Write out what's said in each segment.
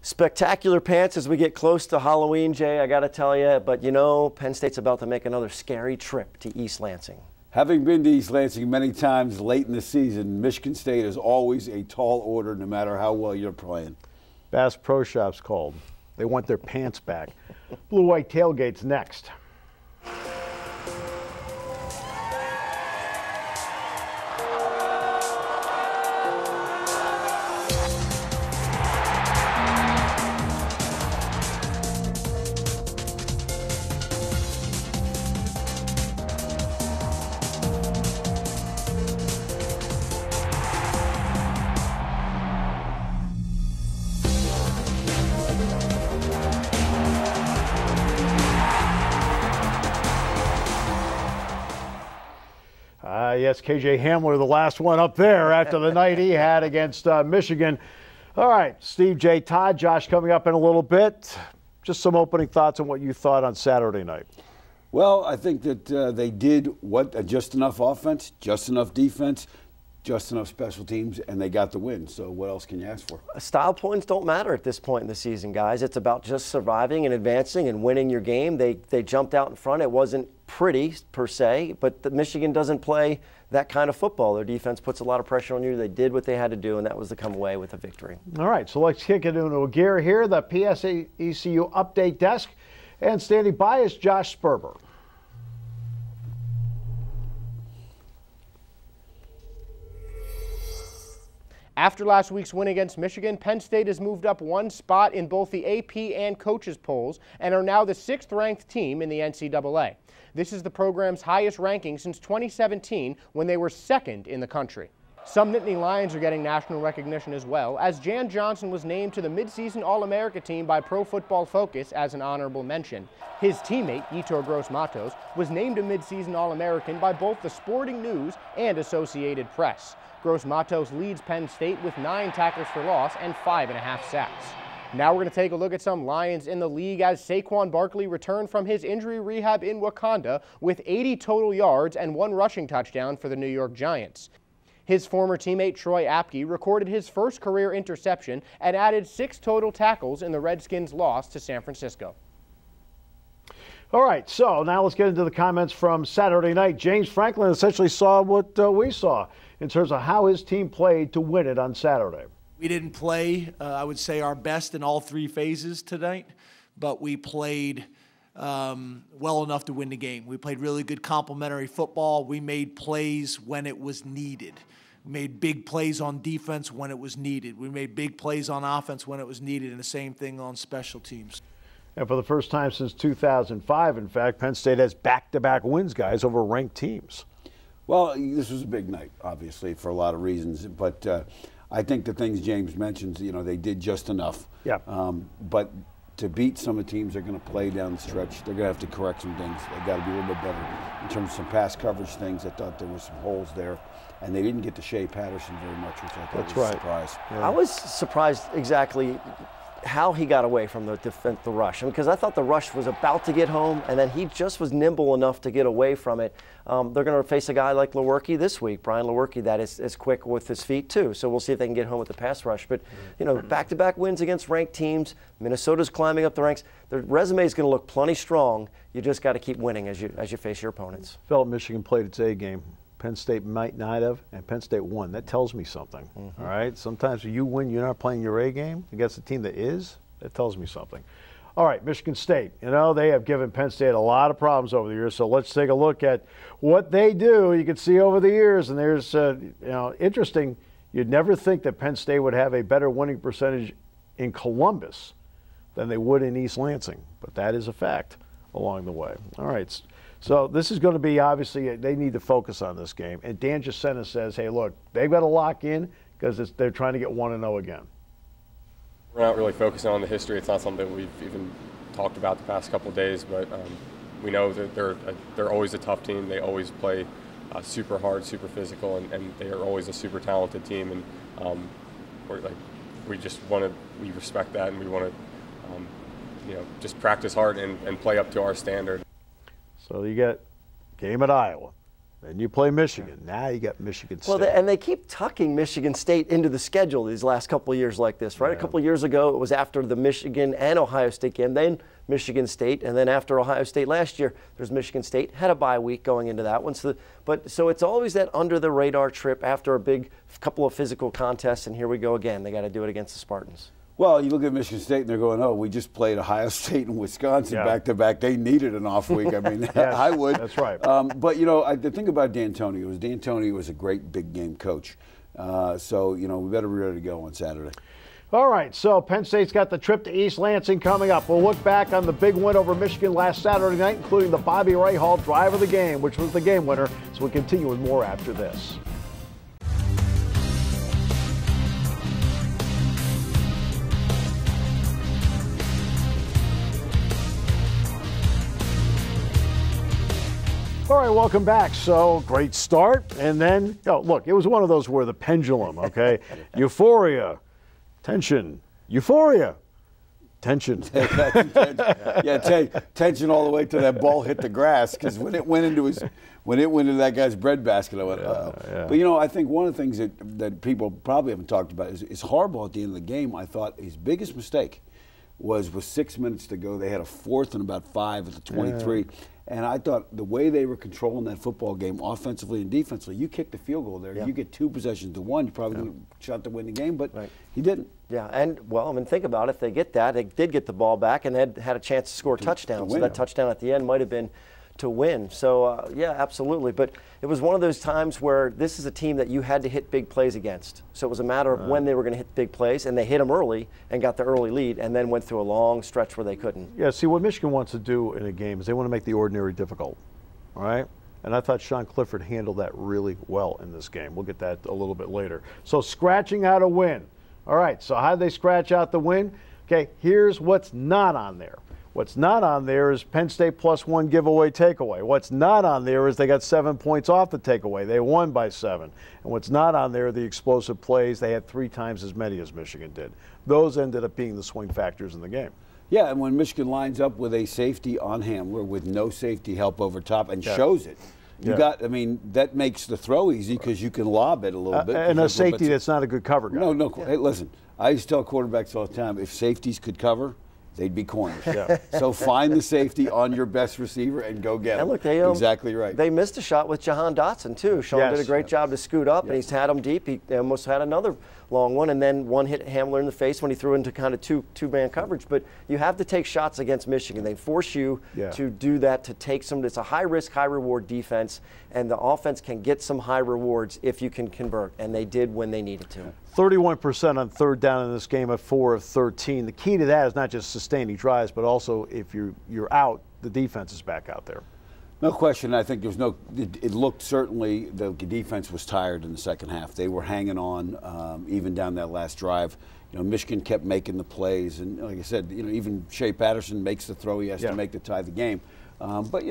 Spectacular pants as we get close to Halloween, Jay, I got to tell you. But, you know, Penn State's about to make another scary trip to East Lansing. Having been to East Lansing many times late in the season, Michigan State is always a tall order no matter how well you're playing. Bass Pro Shop's called. They want their pants back. Blue-white tailgate's next. Yes, KJ Hamler, the last one up there after the night he had against Michigan. All right, Steve, Jay, Todd, Josh coming up in a little bit. Just some opening thoughts on what you thought on Saturday night. Well, I think that they did just enough offense, just enough defense, just enough special teams, and they got the win. So what else can you ask for? Style points don't matter at this point in the season, guys. It's about just surviving and advancing and winning your game. They jumped out in front. It wasn't pretty per se, but Michigan doesn't play that kind of football. Their defense puts a lot of pressure on you. They did what they had to do, and that was to come away with a victory. All right, so let's kick it into a gear here. The PSECU update desk, and standing by is Josh Sperber. After last week's win against Michigan, Penn State has moved up one spot in both the AP and coaches polls and are now the 6th-ranked team in the NCAA. This is the program's highest ranking since 2017, when they were 2nd in the country. Some Nittany Lions are getting national recognition as well, as Jan Johnson was named to the midseason All-America team by Pro Football Focus as an honorable mention. His teammate, Yetur Gross-Matos, was named a midseason All-American by both the Sporting News and Associated Press. Gross-Matos leads Penn State with 9 tackles for loss and 5.5 sacks. Now we're going to take a look at some Lions in the league as Saquon Barkley returned from his injury rehab in Wakanda with 80 total yards and 1 rushing touchdown for the New York Giants. His former teammate Troy Apke recorded his first career interception and added 6 total tackles in the Redskins' loss to San Francisco. All right, so now let's get into the comments from Saturday night. James Franklin essentially saw what we saw in terms of how his team played to win it on Saturday. We didn't play, I would say, our best in all 3 phases tonight, but we played well enough to win the game. We played really good complementary football. We made plays when it was needed. We made big plays on defense when it was needed. We made big plays on offense when it was needed, and the same thing on special teams. And for the first time since 2005, in fact, Penn State has back-to-back wins, guys, over ranked teams. Well, this was a big night, obviously, for a lot of reasons. But I think the things James mentions, you know, they did just enough. Yeah. But to beat some of the teams they're going to play down the stretch, they're going to have to correct some things. They've got to be a little bit better in terms of some pass coverage things. I thought there were some holes there. And they didn't get to Shea Patterson very much, which I thought was a surprise. Yeah. I was surprised exactly how he got away from the rush, because I thought the rush was about to get home, and then he just was nimble enough to get away from it. They're going to face a guy like Lewerke this week, Brian Lewerke, that is quick with his feet too. So we'll see if they can get home with the pass rush. But you know, back-to-back wins against ranked teams. Minnesota's climbing up the ranks. Their resume is going to look plenty strong. You just got to keep winning as you face your opponents. Felt Michigan played its A game. Penn State might not have, and Penn State won. That tells me something, all right? Sometimes when you win, you're not playing your A game against a team that is. That tells me something. All right, Michigan State, you know, they have given Penn State a lot of problems over the years, so let's take a look at what they do. You can see over the years, and there's, you know, interesting. You'd never think that Penn State would have a better winning percentage in Columbus than they would in East Lansing, but that is a fact along the way. All right. So this is going to be, obviously, they need to focus on this game. And Dan Jacinta says, hey, look, they've got to lock in because they're trying to get 1-0 again. We're not really focusing on the history. It's not something we've even talked about the past couple of days, but we know that they're always a tough team. They always play super hard, super physical, and they are always a super talented team. And we respect that, and we want to, just practice hard and play up to our standard. So you get game at Iowa, And you play Michigan. Now you got Michigan State. Well, and they keep tucking Michigan State into the schedule these last couple of years like this, right? Yeah. A couple of years ago, it was after the Michigan and Ohio State game, then Michigan State, and then after Ohio State last year, there's Michigan State. Had a bye week going into that one. So it's always that under-the-radar trip after a big couple of physical contests, and here we go again. They got to do it against the Spartans. Well, you look at Michigan State and they're going, oh, we just played Ohio State and Wisconsin back-to-back. They needed an off week. I mean, yes, I would. That's right. But, the thing about D'Antoni was a great big game coach. So, we better be ready to go on Saturday. All right, so Penn State's got the trip to East Lansing coming up. We'll look back on the big win over Michigan last Saturday night, including the Bobby Rahal drive of the game, which was the game winner. So we'll continue with more after this. All right, welcome back. So, great start. And then, look, it was one of those where the pendulum, okay? Euphoria, tension, euphoria, tension. Tension all the way till that ball hit the grass, because when it went into that guy's breadbasket, I went, uh-oh. But, I think one of the things that people probably haven't talked about is Harbaugh at the end of the game. I thought his biggest mistake was with 6 minutes to go. They had a 4th and about 5 at the 23. And I thought the way they were controlling that football game, offensively and defensively, you kick the field goal there, you get 2 possessions to 1, you probably shot to win the game, but he didn't. Yeah, and, think about it. If they get that, they did get the ball back and had a chance to score a touchdown. So that touchdown at the end might have been to win. So, yeah, absolutely. But it was one of those times where this is a team that you had to hit big plays against. So it was a matter of when they were going to hit big plays, and they hit them early and got the early lead and then went through a long stretch where they couldn't. Yeah, see, what Michigan wants to do in a game is they want to make the ordinary difficult, all right? And I thought Sean Clifford handled that really well in this game. We'll get that a little bit later. So scratching out a win. All right, so how did they scratch out the win? Okay, here's what's not on there. What's not on there is Penn State +1 giveaway takeaway. What's not on there is they got 7 points off the takeaway. They won by 7. And what's not on there are the explosive plays. They had 3 times as many as Michigan did. Those ended up being the swing factors in the game. Yeah, and when Michigan lines up with a safety on Hamler with no safety help over top and shows it, that makes the throw easy because you can lob it a little bit. And a safety that's not a good cover guy. No. Hey, listen, I used to tell quarterbacks all the time, if safeties could cover, they'd be corners. So find the safety on your best receiver and go get him. Look, exactly right. They missed a shot with Jahan Dotson, too. Sean did a great job to scoot up, and he's had him deep. He almost had another long one, and then one hit Hamler in the face when he threw into kind of two-man coverage. But you have to take shots against Michigan. They force you to do that, to take some. It's a high-risk, high-reward defense, and the offense can get some high rewards if you can convert, and they did when they needed to. 31% on 3rd down in this game at 4 of 13. The key to that is not just sustaining drives, but also if you're out, the defense is back out there. No question. I think it looked certainly the defense was tired in the second half. They were hanging on even down that last drive. Michigan kept making the plays. And like I said, even Shea Patterson makes the throw he has to make to tie the game. But,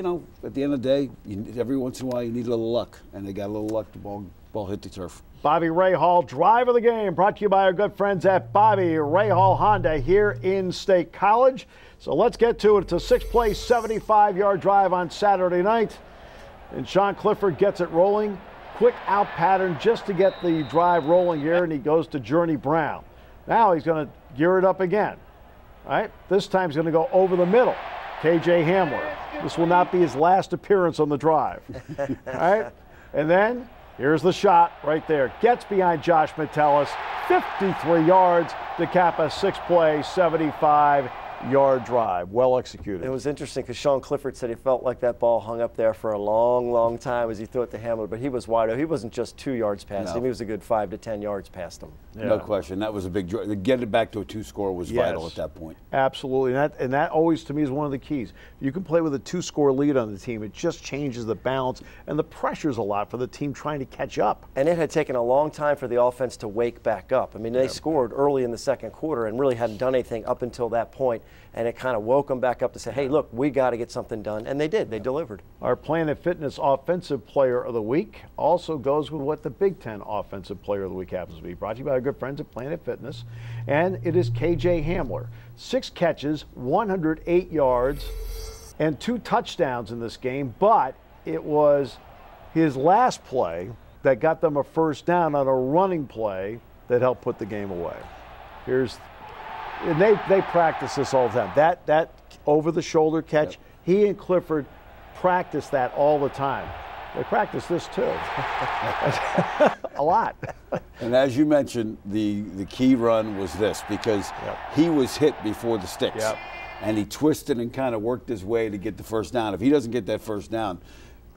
at the end of the day, every once in a while you need a little luck. And they got a little luck, the ball hit the turf. Bobby Rahal, drive of the game, brought to you by our good friends at Bobby Rahal Honda here in State College. So let's get to it. It's a 6-play, 75-yard drive on Saturday night. And Sean Clifford gets it rolling. Quick out pattern just to get the drive rolling here, and he goes to Journey Brown. Now he's going to gear it up again. All right, this time he's going to go over the middle. KJ Hamler. This will not be his last appearance on the drive. All right, and then here's the shot right there. Gets behind Josh Metellus, 53 yards to cap a 6-play, 75-yard drive. Well executed. It was interesting because Sean Clifford said he felt like that ball hung up there for a long, long time as he threw it to Hamler, but he was wide open. He wasn't just 2 yards past him. He was a good 5 to 10 yards past him. No question. That was a big drive. Getting it back to a 2-score was vital at that point. Absolutely. And that always, to me, is one of the keys. You can play with a 2-score lead on the team. It just changes the balance, and the pressure's a lot for the team trying to catch up. And it had taken a long time for the offense to wake back up. I mean, they scored early in the second quarter and really hadn't done anything up until that point, and it kind of woke them back up to say, hey, look, we got to get something done. And they did. They delivered. Our Planet Fitness Offensive Player of the Week also goes with what the Big Ten Offensive Player of the Week happens to be. Brought to you by our good friends at Planet Fitness. And it is KJ Hamler. 6 catches, 108 yards, and 2 touchdowns in this game. But he his last play that got them a first down on a running play that helped put the game away. And they practice this all the time. That over-the-shoulder catch, yep. He and Clifford practice that all the time. They practice this too. A lot. And as you mentioned, the key run was this, because yep. He was hit before the sticks. Yep. And he twisted and kind of worked his way to get the first down. If he doesn't get that first down,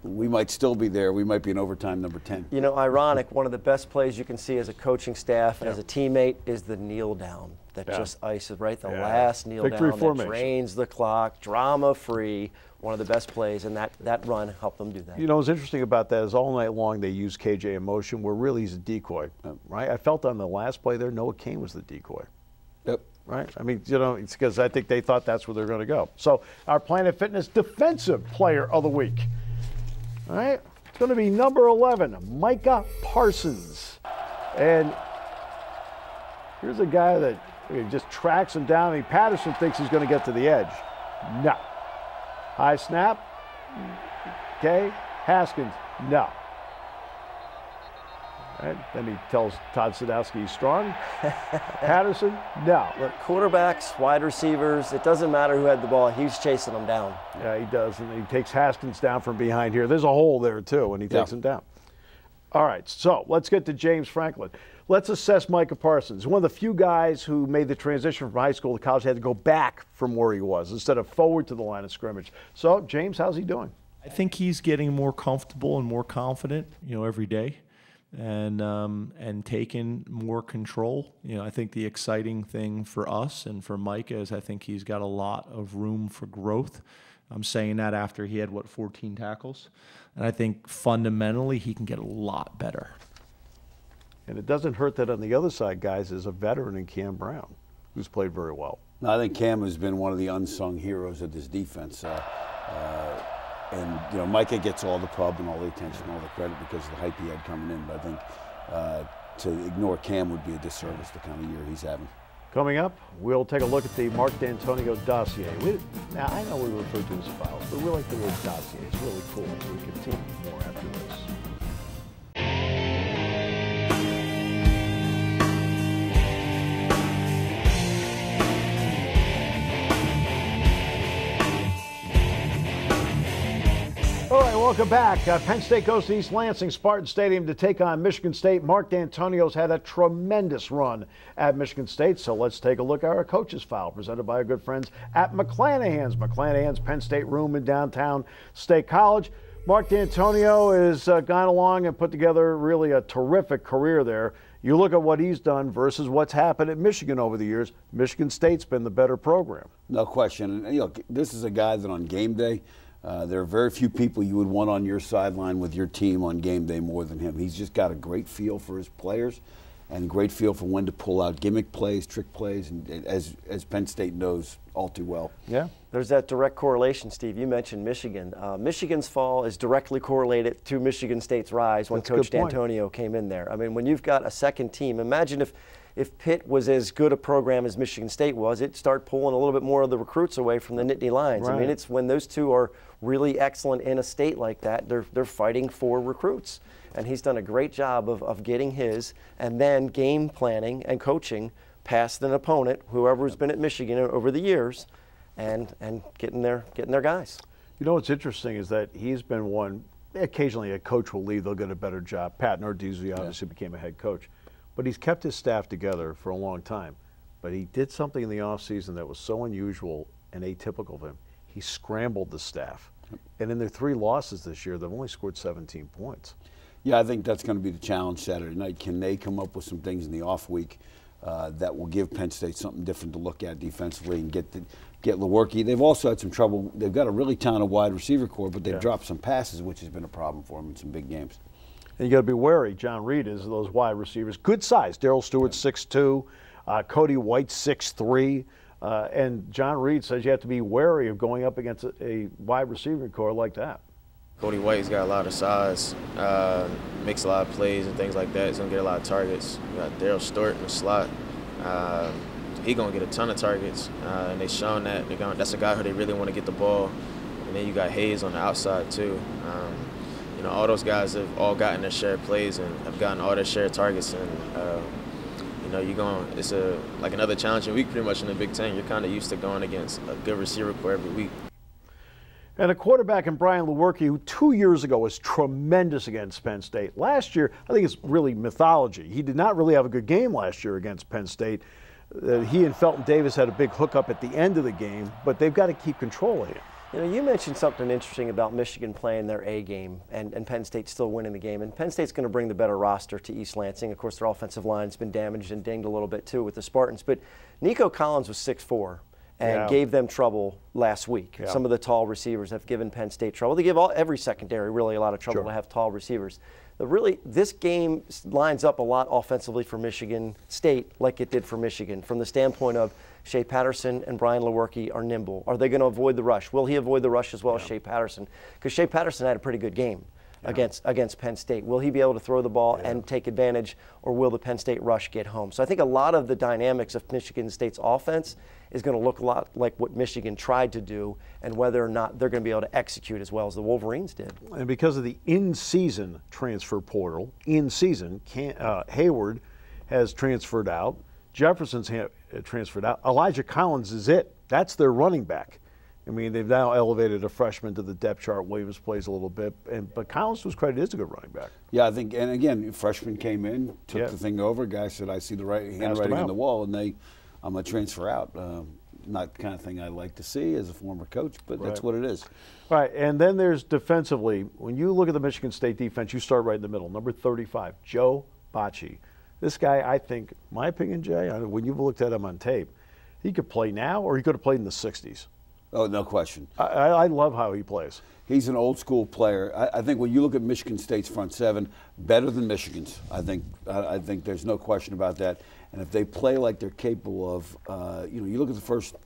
we might still be there. We might be in overtime number 10. You know, ironic, one of the best plays you can see as a coaching staff, as a teammate, is the kneel down that just ices, right? The last kneel Victory down formation. That drains the clock, drama-free. One of the best plays, and that run helped them do that. You know, what's interesting about that is all night long they use KJ in motion, where really he's a decoy, right? I felt on the last play there, Noah Kane was the decoy. Yep. Right? I mean, you know, it's because I think they thought that's where they're going to go. So our Planet Fitness Defensive Player of the Week. All right? It's going to be number 11, Micah Parsons. And here's a guy that just tracks him down. And Patterson thinks he's going to get to the edge. No. High snap. Okay. Haskins, no. Right. Then he tells Todd Sadowski he's strong. Patterson, no. Look, quarterbacks, wide receivers, it doesn't matter who had the ball. He's chasing them down. Yeah, he does. And he takes Haskins down from behind here. There's a hole there, too, and he takes him down. All right, so let's get to James Franklin. Let's assess Micah Parsons. One of the few guys who made the transition from high school to college had to go back from where he was instead of forward to the line of scrimmage. So, James, how's he doing? I think he's getting more comfortable and more confident, you know, every day, and taking more control. You know, I think the exciting thing for us and for Micah is I think he's got a lot of room for growth. I'm saying that after he had, 14 tackles. And I think fundamentally he can get a lot better. And it doesn't hurt that on the other side, guys, is a veteran in Cam Brown, who's played very well. No, I think Cam has been one of the unsung heroes of this defense. And, you know, Micah gets all the pub and all the attention, all the credit because of the hype he had coming in. But I think to ignore Cam would be a disservice the kind of year he's having. Coming up, we'll take a look at the Mark D'Antonio dossier. Now, I know we refer to it as files, but we like the word dossier. It's really cool. So we continue more after this. All right, welcome back. Penn State goes to East Lansing Spartan Stadium to take on Michigan State. Mark D'Antonio's had a tremendous run at Michigan State, so let's take a look at our coach's file presented by our good friends at McClanahan's. McClanahan's Penn State room in downtown State College. Mark D'Antonio has gone along and put together really a terrific career there. You look at what he's done versus what's happened at Michigan over the years. Michigan State's been the better program. No question. And, you know, this is a guy that on game day, there are very few people you would want on your sideline with your team on game day more than him. He's just got a great feel for his players and great feel for when to pull out gimmick plays, trick plays, and as Penn State knows all too well. Yeah. There's that direct correlation, Steve. You mentioned Michigan. Michigan's fall is directly correlated to Michigan State's rise when Coach D'Antonio came in there. I mean, when you've got a second team, imagine if Pitt was as good a program as Michigan State was, it'd start pulling a little bit more of the recruits away from the Nittany Lions. Right. I mean, it's when those two are really excellent in a state like that, they're fighting for recruits. And he's done a great job of getting his and then game planning and coaching past an opponent, whoever's been at Michigan over the years, and getting their guys. You know what's interesting is that he's been one, occasionally a coach will leave, they'll get a better job. Pat Narduzzi obviously became a head coach. But he's kept his staff together for a long time. But he did something in the offseason that was so unusual and atypical of him. He scrambled the staff. And in their 3 losses this year, they've only scored 17 points. Yeah, I think that's going to be the challenge Saturday night. Can they come up with some things in the off week that will give Penn State something different to look at defensively and get Lewerke? They've also had some trouble. They've got a really talented wide receiver core, but they've dropped some passes, which has been a problem for them in some big games. And you got to be wary. John Reed is those wide receivers. Good size. Darryl Stewart, 6'2". Cody White, 6'3". And John Reed says you have to be wary of going up against a wide receiver core like that. Cody White's got a lot of size, makes a lot of plays and things like that. He's going to get a lot of targets. You got Darryl Stewart in the slot. He's going to get a ton of targets, and they've shown that. That's a guy who they really want to get the ball. And then you got Hayes on the outside, too. you know, all those guys have all gotten their share of plays and have gotten all their share of targets. And, you know, it's like another challenging week pretty much in the Big Ten. You're kind of used to going against a good receiver core every week. And a quarterback in Brian Lewerke, who 2 years ago was tremendous against Penn State. Last year, I think it's really mythology. He did not really have a good game last year against Penn State. He and Felton Davis had a big hookup at the end of the game, but they've got to keep control of him. You know, you mentioned something interesting about Michigan playing their A game and Penn State still winning the game. And Penn State's going to bring the better roster to East Lansing. Of course, their offensive line's been damaged and dinged a little bit too with the Spartans. But Nico Collins was 6'4". And gave them trouble last week. Yeah. Some of the tall receivers have given Penn State trouble. They give every secondary really a lot of trouble to have tall receivers. This game lines up a lot offensively for Michigan State like it did for Michigan from the standpoint of Shea Patterson and Brian Lewerke are nimble. Are they going to avoid the rush? Will he avoid the rush as well as Shea Patterson? Because Shea Patterson had a pretty good game against Penn State. Will he be able to throw the ball and take advantage, or will the Penn State rush get home? So I think a lot of the dynamics of Michigan State's offense is going to look a lot like what Michigan tried to do and whether or not they're going to be able to execute as well as the Wolverines did. And because of the in-season transfer portal, Hayward has transferred out. Jefferson's transferred out. Elijah Collins is it. That's their running back. I mean, they've now elevated a freshman to the depth chart. Williams plays a little bit, but Collins, to his credit, is a good running back. Yeah, I think, and again, freshman came in, took the thing over. Guy said, I see the handwriting on the wall, and I'm going to transfer out. Not the kind of thing I like to see as a former coach, but that's what it is. All right, and then there's defensively. When you look at the Michigan State defense, you start right in the middle. Number 35, Joe Bocci. This guy, I think, my opinion, Jay, when you've looked at him on tape, he could play now or he could have played in the 60s. Oh, no question. I love how he plays. He's an old school player. I think when you look at Michigan State's front seven, better than Michigan's. I think there's no question about that. And if they play like they're capable of, you look at the first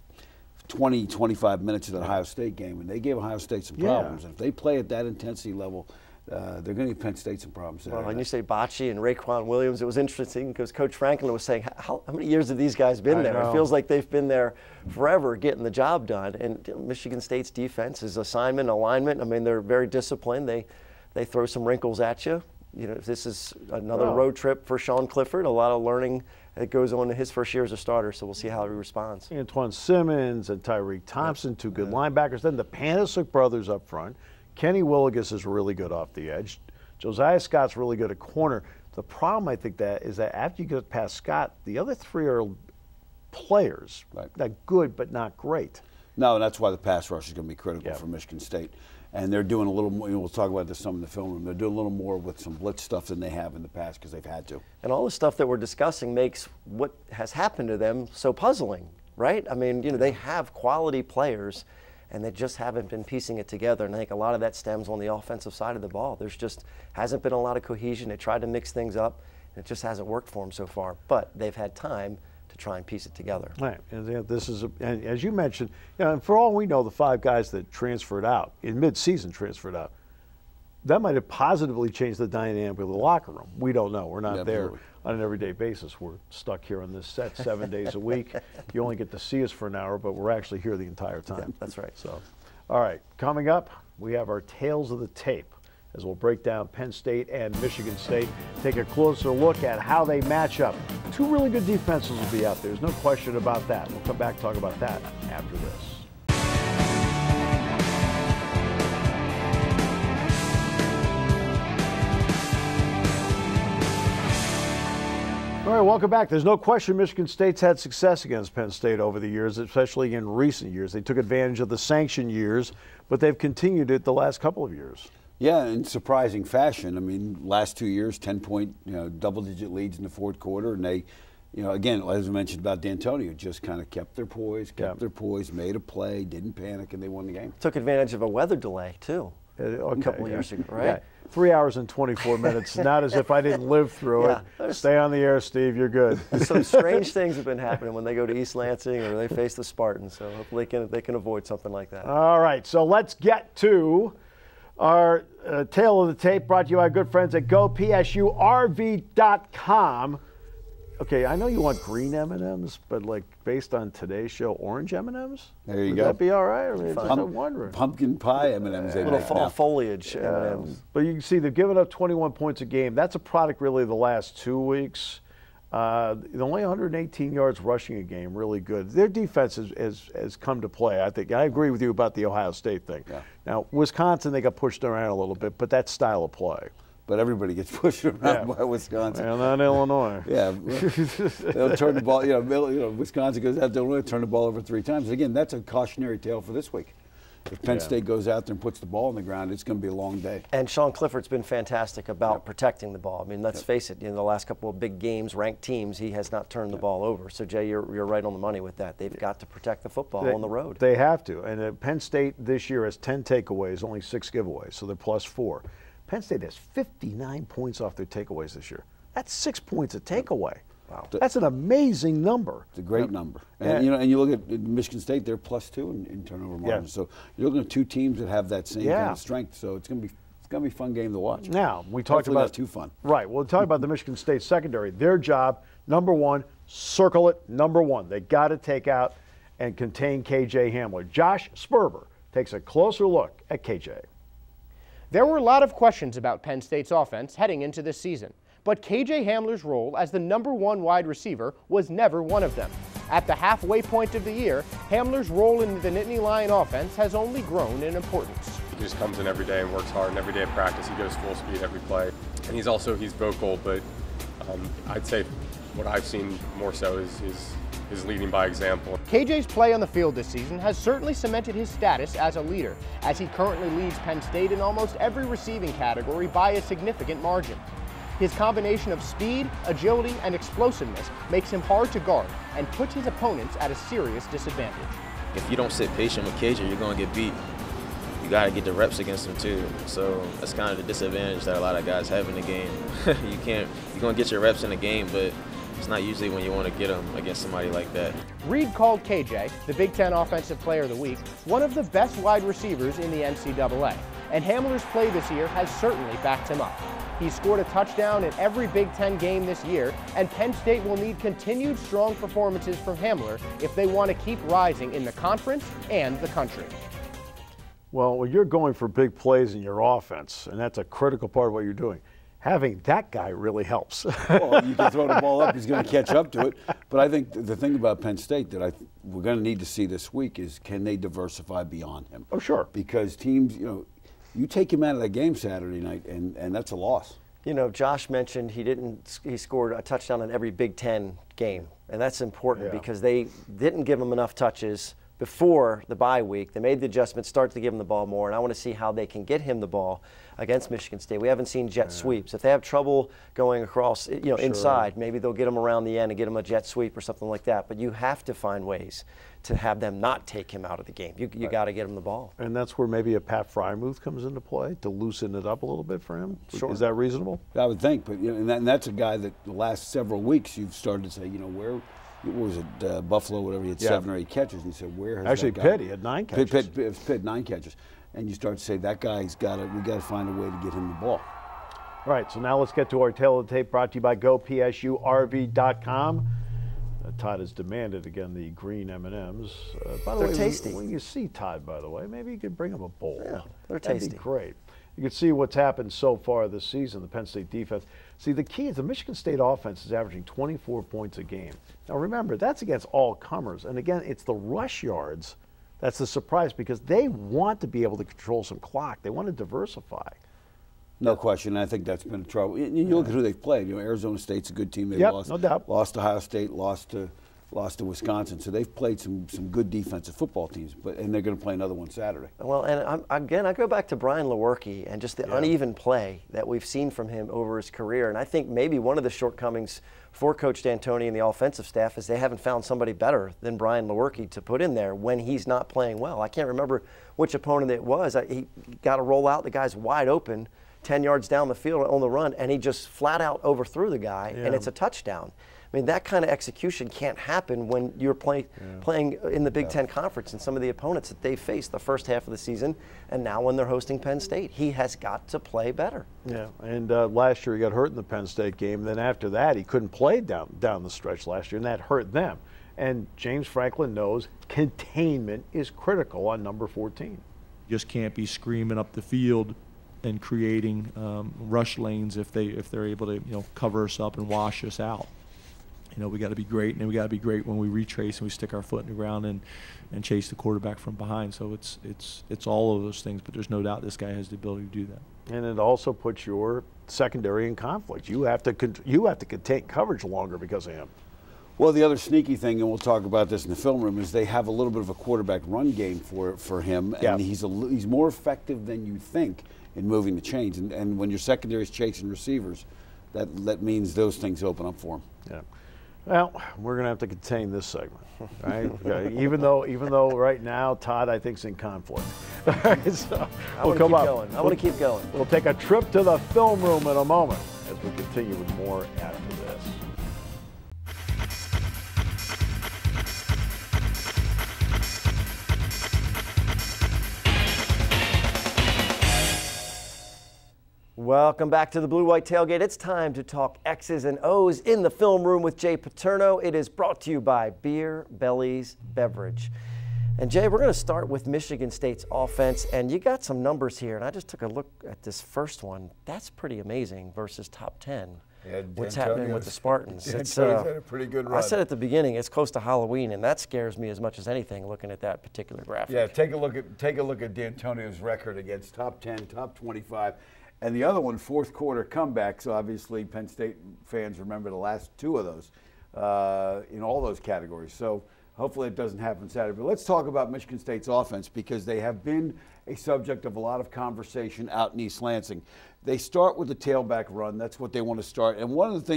20, 25 minutes of that Ohio State game, and they gave Ohio State some problems. And if they play at that intensity level, they're going to give Penn State some problems. Well, when you say Bocci and Raekwon Williams, it was interesting because Coach Franklin was saying, how many years have these guys been there? It feels like they've been there forever getting the job done. And Michigan State's defense is assignment, alignment. I mean, they're very disciplined. They throw some wrinkles at you. You know, this is another road trip for Sean Clifford, a lot of learning that goes on in his first year as a starter, so we'll see how he responds. Antoine Simmons and Tyreek Thompson, two good linebackers. Then the Panasic brothers up front. Kenny Willigus is really good off the edge. Josiah Scott's really good at corner. The problem, I think, is that after you get past Scott, the other three are players. That good, but not great. No, and that's why the pass rush is going to be critical for Michigan State. And they're doing a little more, we'll talk about this some in the film room, they're doing a little more with some blitz stuff than they have in the past because they've had to. And all the stuff that we're discussing makes what has happened to them so puzzling, right? I mean, they have quality players, and they just haven't been piecing it together. And I think a lot of that stems on the offensive side of the ball. There's just hasn't been a lot of cohesion. They tried to mix things up, and it just hasn't worked for them so far. But they've had time to try and piece it together. Right, and and as you mentioned, and for all we know, the 5 guys that transferred out in mid-season transferred out, that might have positively changed the dynamic of the locker room. We don't know. We're not there on an everyday basis. We're stuck here on this set 7 days a week. You only get to see us for an hour, but we're actually here the entire time. Yeah, that's right. So, all right, coming up, we have our Tales of the Tape, as we'll break down Penn State and Michigan State, take a closer look at how they match up. 2 really good defenses will be out there. There's no question about that. We'll come back and talk about that after this. All right, welcome back. There's no question Michigan State's had success against Penn State over the years, especially in recent years. They took advantage of the sanction years, but they've continued it the last couple of years. Yeah, in surprising fashion. I mean, last 2 years, 10-point, double-digit leads in the fourth quarter, and they, again, as I mentioned about D'Antonio, just kind of kept their poise, made a play, didn't panic, and they won the game. Took advantage of a weather delay too. A couple of years ago, right? Yeah. 3 hours and 24 minutes. Not as if I didn't live through it. Stay on the air, Steve. You're good. Some strange things have been happening when they go to East Lansing or they face the Spartans. So hopefully they can avoid something like that. All right. So let's get to our tale of the tape, brought to you by our good friends at GoPSURV.com. Okay, I know you want green M&Ms, but like based on today's show, orange M&Ms? There you Would go. that be all right? I mean, I'm wondering. Pumpkin pie M&Ms. Little fall foliage M&Ms. But you can see they've given up 21 points a game. That's a product really of the last 2 weeks. Only 118 yards rushing a game, really good. Their defense has come to play, I think. I agree with you about the Ohio State thing. Yeah. Now, Wisconsin, they got pushed around a little bit, but that's style of play. But everybody gets pushed around by Wisconsin. And not Illinois. Yeah, they'll turn the ball. Wisconsin goes out there and turn the ball over 3 times. Again, that's a cautionary tale for this week. If Penn State goes out there and puts the ball on the ground, it's going to be a long day. And Sean Clifford's been fantastic about protecting the ball. I mean, let's face it, in the last couple of big games, ranked teams, he has not turned the ball over. So, Jay, you're right on the money with that. They've got to protect the football on the road. They have to. And Penn State this year has 10 takeaways, only 6 giveaways, so they're +4. Penn State has 59 points off their takeaways this year. That's 6 points a takeaway. Wow. That's an amazing number. It's a great number. And, and you look at Michigan State, they're +2 in turnover margin. Yeah. So you're looking at 2 teams that have that same kind of strength. So it's going to be a fun game to watch. Now, we talked Hopefully about not too fun. Right. We'll talk about the Michigan State secondary. Their job, #1, circle it, #1. They got to take out and contain KJ Hamler. Josh Sperber takes a closer look at KJ. There were a lot of questions about Penn State's offense heading into this season, but KJ Hamler's role as the #1 wide receiver was never one of them. At the halfway point of the year, Hamler's role in the Nittany Lion offense has only grown in importance. He just comes in every day and works hard, and every day at practice he goes full speed every play. And he's vocal, but I'd say what I've seen more so is leading by example. KJ's play on the field this season has certainly cemented his status as a leader, as he currently leads Penn State in almost every receiving category by a significant margin. His combination of speed, agility, and explosiveness makes him hard to guard and puts his opponents at a serious disadvantage. If you don't sit patient with KJ, you're going to get beat. You got to get the reps against him too. So that's kind of the disadvantage that a lot of guys have in the game. You're going to get your reps in the game, but it's not usually when you want to get them against somebody like that. Reed called KJ, the Big Ten Offensive Player of the Week, one of the best wide receivers in the NCAA. And Hamler's play this year has certainly backed him up. He's scored a touchdown in every Big Ten game this year, and Penn State will need continued strong performances from Hamler if they want to keep rising in the conference and the country. Well, when you're going for big plays in your offense, and that's a critical part of what you're doing, having that guy really helps. Well, you can throw the ball up, he's going to catch up to it. But I think the thing about Penn State that we're going to need to see this week is, can they diversify beyond him? Oh, sure. Because teams, you take him out of that game Saturday night, and that's a loss. Josh mentioned he scored a touchdown in every Big Ten game, and that's important because they didn't give him enough touches before the bye week. They made the adjustment, start to give him the ball more, and I want to see how they can get him the ball against Michigan State. We haven't seen jet sweeps. If they have trouble going across, inside, maybe they'll get him around the end and get him a jet sweep or something like that. But you have to find ways to have them not take him out of the game. You got to get him the ball. And that's where maybe a Pat Frymouth comes into play to loosen it up a little bit for him. Sure. Is that reasonable? I would think, but and that's a guy that the last several weeks you've started to say, where. What was it, Buffalo, whatever, he had 7 or 8 catches. And he said, where has Actually, that guy? Pitt, he had 9 catches. Pitt, 9 catches. And you start to say, that guy's got to, we got to find a way to get him the ball. All right, so now let's get to our tail of the tape, brought to you by GoPSURV.com. Todd has demanded, again, the green M&Ms. By the way, tasty. When you see Todd, by the way, maybe you could bring him a bowl. Yeah, they're That'd tasty. Be great. You can see what's happened so far this season, the Penn State defense. See, the key is the Michigan State offense is averaging 24 points a game. Now, remember, that's against all comers. And, again, it's the rush yards that's the surprise because they want to be able to control some clock. They want to diversify. No question. I think that's been a trouble. You look at who they've played. Arizona State's a good team. They lost, no doubt. Lost to Ohio State, lost to Wisconsin. So they've played some good defensive football teams, and they're going to play another one Saturday. Well, and I go back to Brian Lewerke and just the uneven play that we've seen from him over his career. And I think maybe one of the shortcomings for Coach D'Antoni and the offensive staff is they haven't found somebody better than Brian Lewerke to put in there when he's not playing well. I can't remember which opponent it was. He got a roll out. The guy's wide open, 10 yards down the field on the run, and he just flat out overthrew the guy, and it's a touchdown. I mean, that kind of execution can't happen when you're playing in the Big Ten Conference and some of the opponents that they faced the first half of the season, and now when they're hosting Penn State. He has got to play better. Yeah, and last year he got hurt in the Penn State game. Then after that, he couldn't play down the stretch last year, and that hurt them. And James Franklin knows containment is critical on number 14. You just can't be screaming up the field and creating rush lanes if they're able to cover us up and wash us out. We got to be great, and we got to be great when we retrace and we stick our foot in the ground and chase the quarterback from behind. So it's all of those things, but there's no doubt this guy has the ability to do that. And it also puts your secondary in conflict. You have to contain coverage longer because of him. Well, the other sneaky thing, and we'll talk about this in the film room, is they have a little bit of a quarterback run game for him, and he's more effective than you think in moving the chains. And when your secondary is chasing receivers, that means those things open up for him. Yeah. Well, we're going to have to contain this segment, right? even though right now Todd, I think, is in conflict. All right, so we'll come up. I want to keep going. We'll take a trip to the film room in a moment as we continue with more after this. Welcome back to the Blue White Tailgate. It's time to talk X's and O's in the film room with Jay Paterno. It is brought to you by Beer Bellies Beverage. And Jay, we're going to start with Michigan State's offense, and you got some numbers here, and I just took a look at this first one. That's pretty amazing versus top 10. Yeah, what's happening with the Spartans? It's had a pretty good run. I said at the beginning, it's close to Halloween, and that scares me as much as anything looking at that particular graphic. Yeah, take a look at D'Antonio's record against top 10, top 25. And the other one, fourth quarter comebacks. Obviously, Penn State fans remember the last two of those in all those categories. So hopefully it doesn't happen Saturday. But let's talk about Michigan State's offense, because they have been a subject of a lot of conversation out in East Lansing. They start with the tailback run. That's what they want to start. And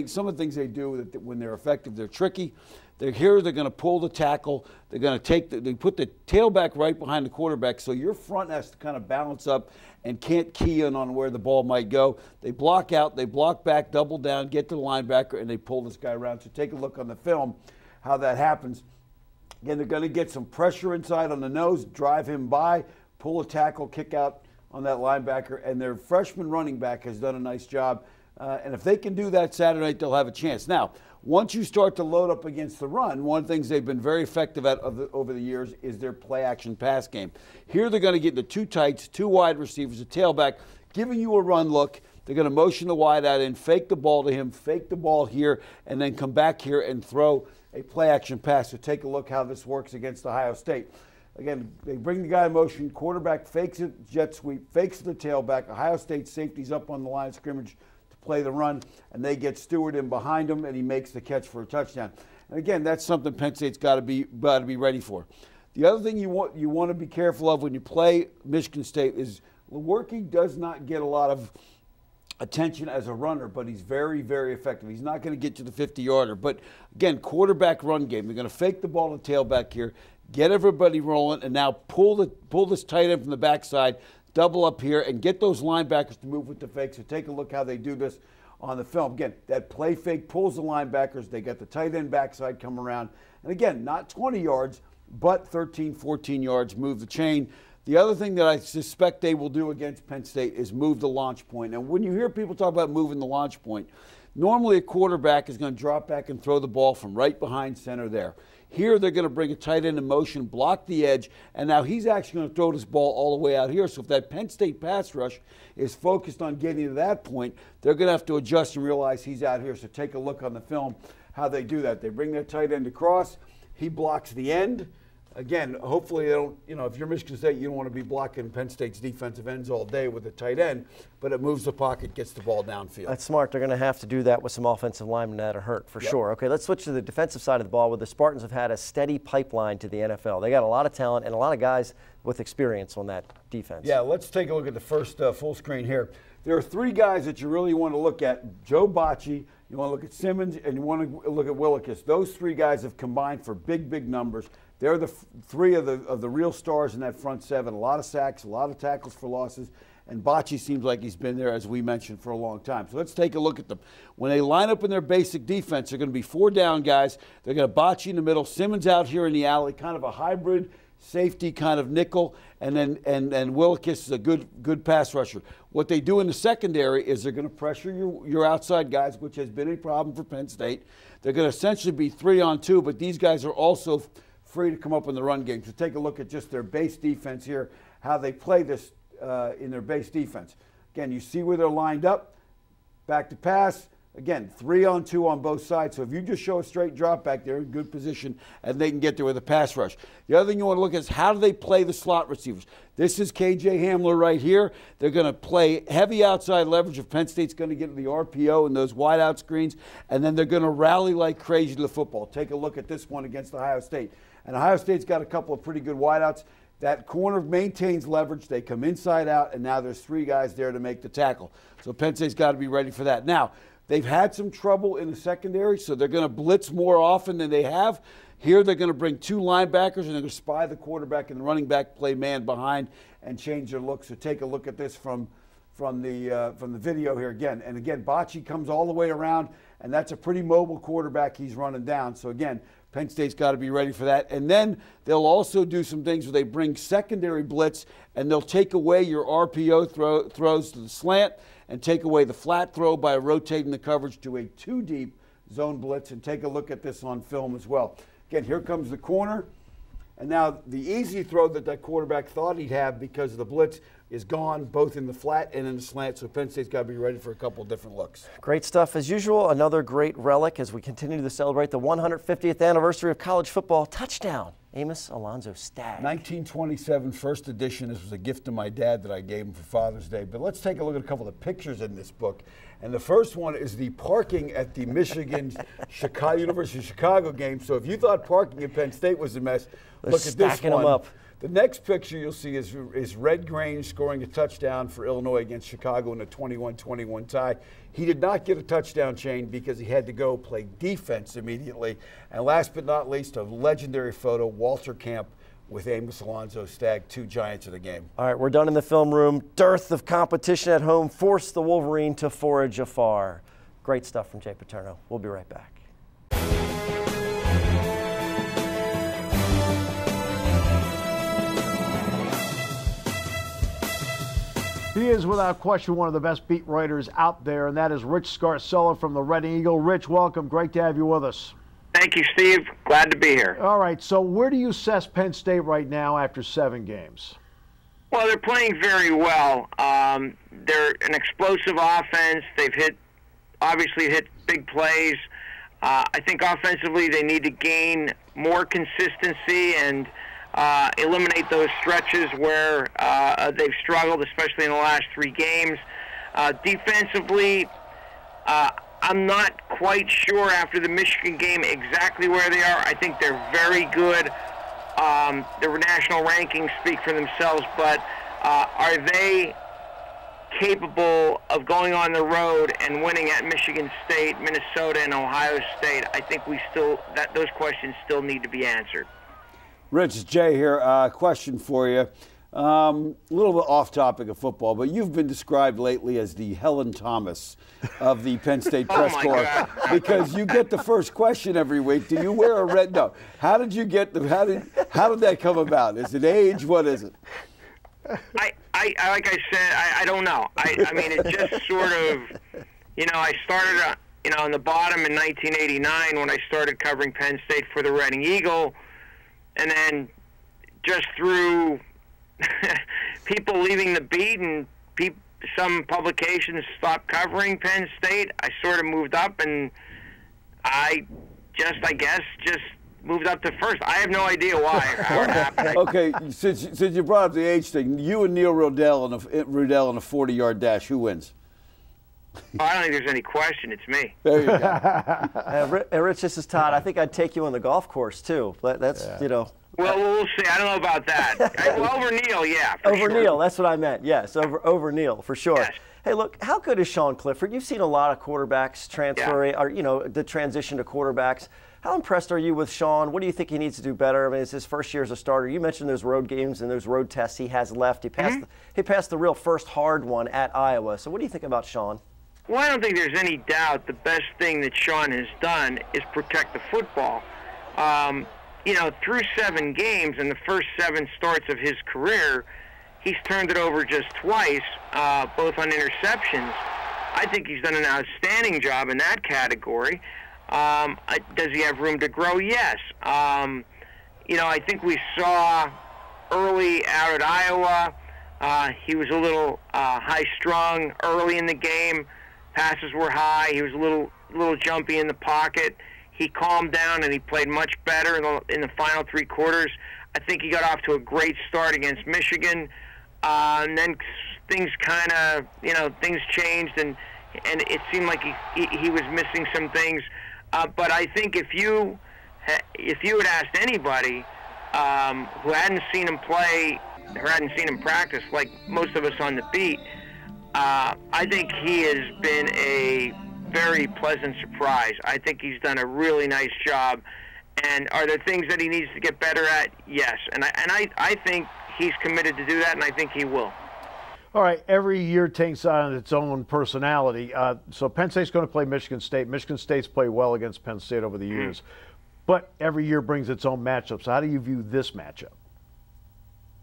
some of the things they do that when they're effective, they're tricky. They're going to pull the tackle. They're going to they put the tailback right behind the quarterback, so your front has to kind of balance up and can't key in on where the ball might go. They block out, they block back, double down, get to the linebacker, and they pull this guy around. So take a look on the film how that happens. Again, they're going to get some pressure inside on the nose, drive him by, pull a tackle, kick out on that linebacker, and their freshman running back has done a nice job. And if they can do that Saturday night, they'll have a chance. Now, once you start to load up against the run, one of the things they've been very effective at over the years is their play-action pass game. Here they're going to get the two tights, two wide receivers, a tailback, giving you a run look. They're going to motion the wide out in, fake the ball to him, fake the ball here, and then come back here and throw a play-action pass. So take a look how this works against Ohio State. Again, they bring the guy in motion, quarterback fakes it, jet sweep, fakes the tailback. Ohio State safety's up on the line of scrimmage to play the run, and they get Stewart in behind him, and he makes the catch for a touchdown. And again, that's something Penn State's got to be ready for. The other thing you want to be careful of when you play Michigan State is Lewerke does not get a lot of attention as a runner, but he's very, very effective. He's not going to get to the 50-yarder. But, again, quarterback run game. They're going to fake the ball to tailback here, get everybody rolling, and now pull this tight end from the backside, double up here, and get those linebackers to move with the fake. So take a look how they do this on the film. Again, that play fake pulls the linebackers. They got the tight end backside come around. And, again, not 20 yards, but 13, 14 yards, move the chain. The other thing that I suspect they will do against Penn State is move the launch point. And when you hear people talk about moving the launch point, normally a quarterback is going to drop back and throw the ball from right behind center there. Here they're going to bring a tight end in motion, block the edge, and now he's actually going to throw this ball all the way out here. So if that Penn State pass rush is focused on getting to that point, they're going to have to adjust and realize he's out here. So take a look on the film how they do that. They bring that tight end across. He blocks the end. Again, hopefully they don't, if you're Michigan State, you don't want to be blocking Penn State's defensive ends all day with a tight end, but it moves the pocket, gets the ball downfield. That's smart. They're going to have to do that with some offensive linemen that are hurt for sure. Okay, let's switch to the defensive side of the ball, where the Spartans have had a steady pipeline to the NFL. They got a lot of talent and a lot of guys with experience on that defense. Yeah, let's take a look at the first full screen here. There are three guys that you really want to look at. Joe Bocci, you want to look at Simmons, and you want to look at Willekes. Those three guys have combined for big, big numbers. They're the three of the real stars in that front seven. A lot of sacks, a lot of tackles for losses, And Bocce seems like he's been there, as we mentioned, for a long time. So let's take a look at them. When they line up in their basic defense, they're going to be 4 down guys. They're going to Bocce in the middle, Simmons out here in the alley, kind of a hybrid safety kind of nickel, and then Willikis is a good pass rusher. What they do in the secondary is they're going to pressure your outside guys, which has been a problem for Penn State. They're going to essentially be 3-on-2, but these guys are also free to come up in the run game. So take a look at just their base defense here, how they play this in their base defense. Again, you see where they're lined up, back to pass. Again, 3-on-2 on both sides. So if you just show a straight drop back, they're in good position and they can get there with a pass rush. The other thing you want to look at is how do they play the slot receivers. This is KJ Hamler right here. They're going to play heavy outside leverage if Penn State's going to get to the RPO and those wide out screens, and then they're going to rally like crazy to the football. Take a look at this one against Ohio State. And Ohio State's got a couple of pretty good wideouts. That corner maintains leverage. They come inside out, and now there's 3 guys there to make the tackle. So Penn State's got to be ready for that. Now, they've had some trouble in the secondary, so they're going to blitz more often than they have. Here they're going to bring 2 linebackers, and they're going to spy the quarterback and the running back, play man behind, and change their look. So take a look at this from the video here again. And again, Bocce comes all the way around, and that's a pretty mobile quarterback he's running down. So again, Penn State's got to be ready for that. And then they'll also do some things where they bring secondary blitz, and they'll take away your RPO throws to the slant and take away the flat throw by rotating the coverage to a 2-deep zone blitz. And take a look at this on film as well. Again, here comes the corner. And now the easy throw that quarterback thought he'd have because of the blitz is gone, both in the flat and in the slant. So Penn State's got to be ready for a couple of different looks. Great stuff as usual. Another great relic as we continue to celebrate the 150th anniversary of college football. Touchdown, Amos Alonzo Stagg. 1927, first edition. This was a gift to my dad that I gave him for Father's Day. But let's take a look at a couple of pictures in this book. And the first one is the parking at the Michigan University of Chicago game. So if you thought parking at Penn State was a mess, They're look at this stacking one. them up. The next picture you'll see is Red Grange scoring a touchdown for Illinois against Chicago in a 21-21 tie. He did not get a touchdown chain because he had to go play defense immediately. And last but not least, a legendary photo, Walter Camp with Amos Alonzo Stagg, 2 Giants of the game. All right, we're done in the film room. Dearth of competition at home forced the Wolverine to forage afar. Great stuff from Jay Paterno. We'll be right back. He is, without question, one of the best beat writers out there, and that is Rich Scarcella from the Red Eagle. Rich, welcome. Great to have you with us. Thank you, Steve. Glad to be here. All right, so where do you assess Penn State right now after 7 games? Well, they're playing very well. They're an explosive offense. They've obviously hit big plays. I think offensively they need to gain more consistency and eliminate those stretches where they've struggled, especially in the last 3 games. Defensively, I'm not quite sure after the Michigan game exactly where they are. I think they're very good. Their national rankings speak for themselves, but are they capable of going on the road and winning at Michigan State, Minnesota, and Ohio State? I think those questions still need to be answered. Rich, it's Jay here. Question for you. A little bit off topic of football, but you've been described lately as the Helen Thomas of the Penn State press corps because you get the first question every week. Do you wear a red? No. How did you get how did that come about? Is it age? What is it? I like I said, I don't know. I mean, it just sort of, I started, on the bottom in 1989 when I started covering Penn State for the Red Eagle, and then just through people leaving the beat and some publications stopped covering Penn State, I sort of moved up, and I guess moved up to first. I have no idea why or how it happened. Okay, since you brought up the age thing, you and Neil Rudell in a 40-yard dash, who wins? I don't think there's any question. It's me. There you go. Rich, this is Todd. I think I'd take you on the golf course, too. That's, Well, we'll see. I don't know about that. Over Neil, yeah. Over Neil, that's what I meant. Yes, over Neil, for sure. Yes. Hey, look, how good is Sean Clifford? You've seen a lot of quarterbacks transfer, or the transition to quarterbacks. How impressed are you with Sean? What do you think he needs to do better? I mean, it's his first year as a starter. You mentioned those road games and those road tests he has left. He passed the real first hard one at Iowa. So what do you think about Sean? Well, I don't think there's any doubt the best thing that Sean has done is protect the football. You know, through 7 games and the first 7 starts of his career, he's turned it over just twice, both on interceptions. I think he's done an outstanding job in that category. Does he have room to grow? Yes. You know, I think we saw early out at Iowa, he was a little high-strung early in the game. Passes were high. He was a little jumpy in the pocket. He calmed down and he played much better in the final 3 quarters. I think he got off to a great start against Michigan, and then things kind of, you know, things changed and it seemed like he was missing some things. But I think if you had asked anybody who hadn't seen him play or hadn't seen him practice, like most of us on the beat, I think he has been a very pleasant surprise. I think he's done a really nice job. And are there things that he needs to get better at? Yes. And I think he's committed to do that, and I think he will. All right, every year takes on its own personality. So Penn State's going to play Michigan State. Michigan State's played well against Penn State over the years. But every year brings its own matchup. So how do you view this matchup?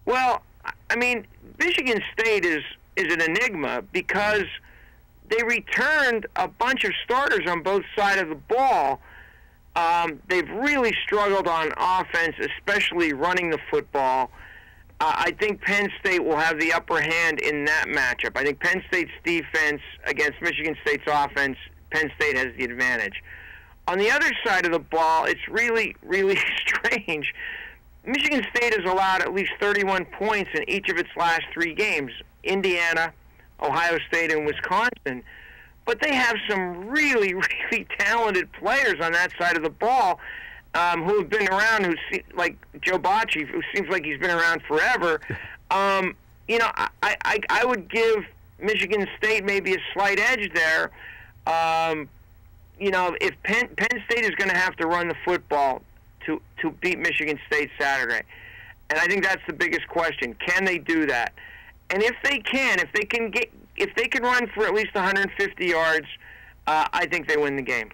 Well, I mean, Michigan State is an enigma because they returned a bunch of starters on both sides of the ball. They've really struggled on offense, especially running the football. I think Penn State will have the upper hand in that matchup. I think Penn State's defense against Michigan State's offense, Penn State has the advantage. On the other side of the ball, it's really, really strange. Michigan State has allowed at least 31 points in each of its last 3 games, Indiana, Ohio State, and Wisconsin. But they have some really, really talented players on that side of the ball who have been around, like Joe Bocci, who seems like he's been around forever. You know, I would give Michigan State maybe a slight edge there. You know, if Penn State is going to have to run the football to beat Michigan State Saturday, and I think that's the biggest question. Can they do that? And if they can, if they can run for at least 150 yards, I think they win the game.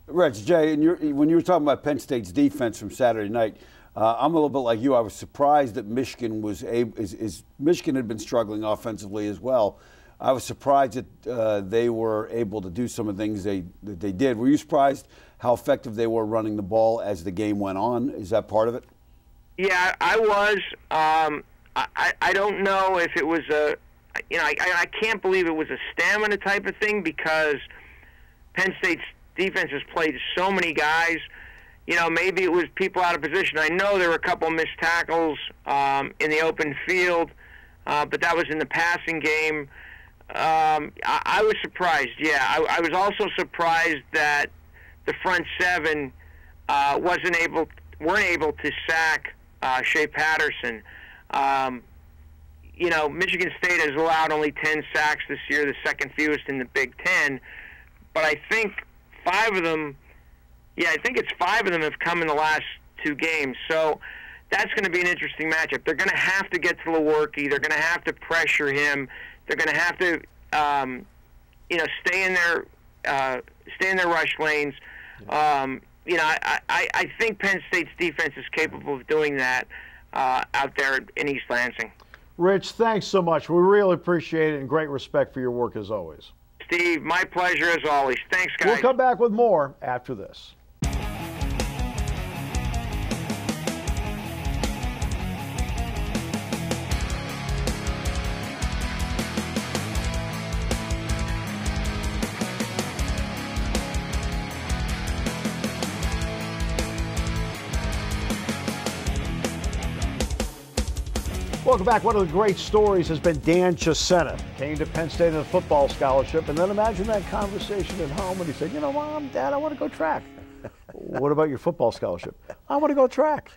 Rich, Jay, and when you were talking about Penn State's defense from Saturday night, I'm a little bit like you. I was surprised that Michigan was Michigan had been struggling offensively as well. I was surprised that they were able to do some of the things that they did. Were you surprised how effective they were running the ball as the game went on? Is that part of it? Yeah, I was. I don't know if it was I can't believe it was a stamina type of thing because Penn State's defense has played so many guys. You know, maybe it was people out of position. I know there were a couple missed tackles in the open field, but that was in the passing game. I was surprised, yeah. I was also surprised that the front 7 weren't able to sack Shea Patterson. You know, Michigan State has allowed only 10 sacks this year, the second fewest in the Big Ten. But I think 5 of them, yeah, I think it's 5 of them have come in the last 2 games. So that's going to be an interesting matchup. They're going to have to get to Lewerke. They're going to have to pressure him. They're going to have to, you know, stay in their rush lanes. You know, I think Penn State's defense is capable of doing that out there in East Lansing. Rich, thanks so much. We really appreciate it and great respect for your work as always. Steve, my pleasure as always. Thanks, guys. We'll come back with more after this. Welcome back. One of the great stories has been Dan Chisena. Came to Penn State on a football scholarship, and then imagine that conversation at home when he said, you know, Mom, Dad, I want to go track. What about your football scholarship? I want to go track.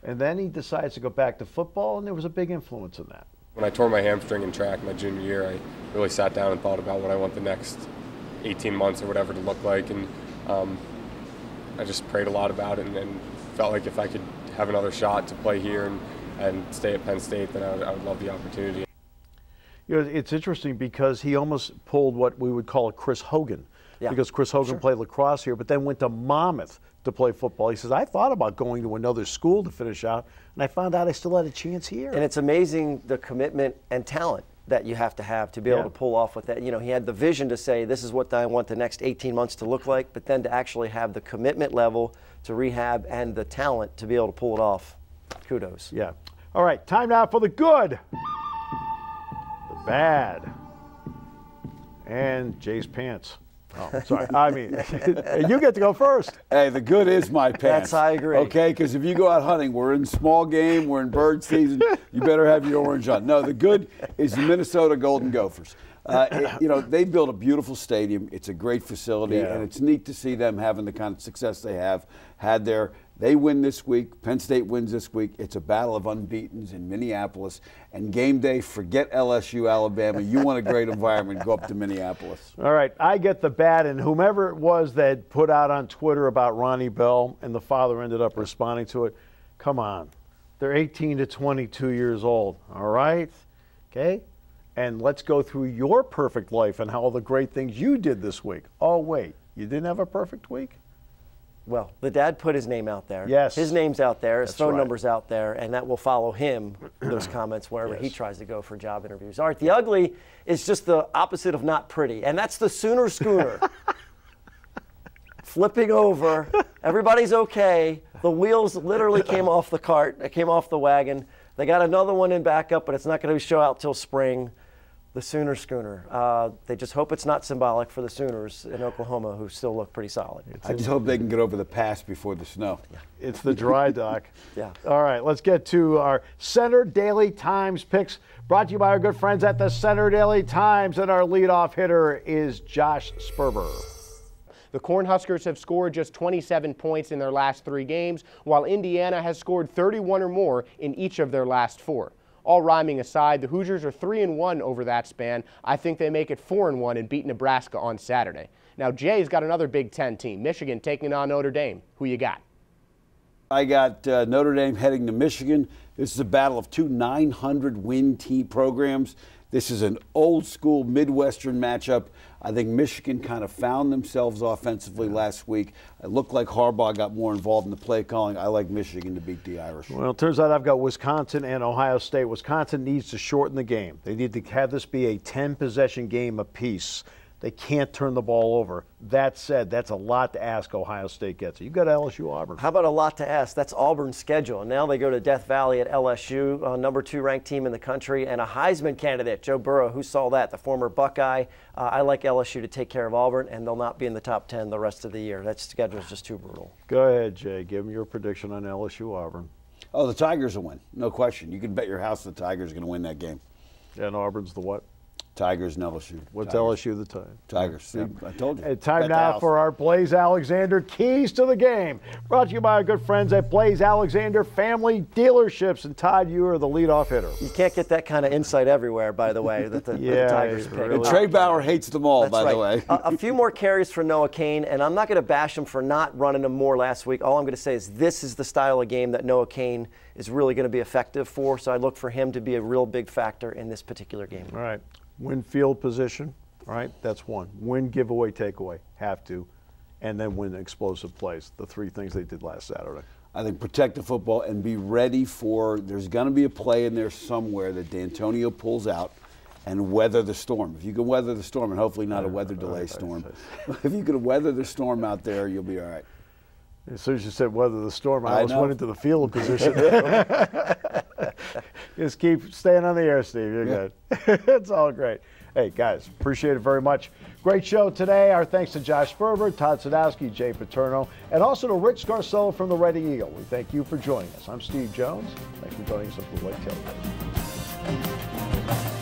And then he decides to go back to football, and there was a big influence in that. When I tore my hamstring in track my junior year, I really sat down and thought about what I want the next 18 months or whatever to look like. And I just prayed a lot about it and felt like if I could have another shot to play here and stay at Penn State, then I would love the opportunity. You know, it's interesting because he almost pulled what we would call a Chris Hogan, because Chris Hogan played lacrosse here, but then went to Monmouth to play football. He says, I thought about going to another school to finish out, and I found out I still had a chance here. And it's amazing the commitment and talent that you have to be able to pull off with that. You know, he had the vision to say, this is what I want the next 18 months to look like, but then to actually have the commitment level to rehab and the talent to be able to pull it off. Kudos. Yeah. All right, time now for the good, the bad, and Jay's pants. Oh, sorry. I mean, you get to go first. Hey, the good is my pants. I agree. Okay, because if you go out hunting, we're in small game, we're in bird season, you better have your orange on. No, the good is the Minnesota Golden Gophers. You know, they built a beautiful stadium. It's a great facility, and it's neat to see them having the kind of success they have had there. They win this week. Penn State wins this week. It's a battle of unbeatens in Minneapolis. And game day, forget LSU, Alabama. You want a great environment, go up to Minneapolis. All right, I get the bad, and whomever it was that put out on Twitter about Ronnie Bell and the father ended up responding to it, come on. They're 18 to 22 years old, all right? Okay? And let's go through your perfect life and all the great things you did this week. Oh, wait, you didn't have a perfect week? Well, the dad put his name out there. Yes. His name's out there. His phone right. number's out there, and that will follow him, those comments, wherever he tries to go for job interviews. All right, the ugly is just the opposite of not pretty, and that's the Sooner Schooner. Flipping over. Everybody's okay. The wheels literally came off the cart. It came off the wagon. They got another one in backup, but it's not going to show out till spring. The Sooner Schooner. They just hope it's not symbolic for the Sooners in Oklahoma, who still look pretty solid. I just hope they can get over the pass before the snow. It's the dry dock. Yeah. All right, let's get to our Center Daily Times picks, brought to you by our good friends at the Center Daily Times, and our leadoff hitter is Josh Sperber. The Cornhuskers have scored just 27 points in their last 3 games, while Indiana has scored 31 or more in each of their last 4. All rhyming aside, the Hoosiers are 3-1 over that span. I think they make it 4-1 and beat Nebraska on Saturday. Now, Jay's got another Big Ten team, Michigan taking on Notre Dame. Who you got? I got Notre Dame heading to Michigan. This is a battle of 2 900-win team programs. This is an old-school Midwestern matchup. I think Michigan kind of found themselves offensively last week. It looked like Harbaugh got more involved in the play calling. I like Michigan to beat the Irish. Well, it turns out I've got Wisconsin and Ohio State. Wisconsin needs to shorten the game. They need to have this be a 10-possession game apiece. They can't turn the ball over. That said, that's a lot to ask Ohio State gets. You've got LSU Auburn. How about a lot to ask? That's Auburn's schedule. And now they go to Death Valley at LSU, number 2 ranked team in the country, and a Heisman candidate, Joe Burrow. Who saw that? The former Buckeye. I like LSU to take care of Auburn, and they'll not be in the top 10 the rest of the year. That schedule is just too brutal. Go ahead, Jay. Give them your prediction on LSU Auburn. Oh, the Tigers will win. No question. You can bet your house the Tigers are going to win that game. And Auburn's the what? Tigers and LSU. What's Tigers. LSU the time? Tigers. See, I told you. And time now for our Blaze Alexander Keys to the Game. Brought to you by our good friends at Blaze Alexander Family Dealerships. And Todd, you are the leadoff hitter. You can't get that kind of insight everywhere, by the way, that the Tigers pick. And Trey Bauer hates them all, That's by the way. A few more carries for Noah Cain, and I'm not going to bash him for not running them more last week. All I'm going to say is this is the style of game that Noah Cain is really going to be effective for, so I look for him to be a real big factor in this particular game. All right. Win field position, all right, that's one. Win giveaway, takeaway, have to. And then win explosive plays, the 3 things they did last Saturday. I think protect the football and be ready for, there's going to be a play in there somewhere that D'Antonio pulls out and weather the storm. If you can weather the storm, and hopefully not a weather delay storm, if you can weather the storm out there, you'll be all right. As soon as you said weather the storm, I almost went into the field position. Just keep staying on the air, Steve. You're good. It's all great. Hey, guys, appreciate it very much. Great show today. Our thanks to Josh Sperber, Todd Sadowski, Jay Paterno, and also to Rich Scarcella from the Reading Eagle. We thank you for joining us. I'm Steve Jones. Thanks for joining us on the Blue White Tailgate.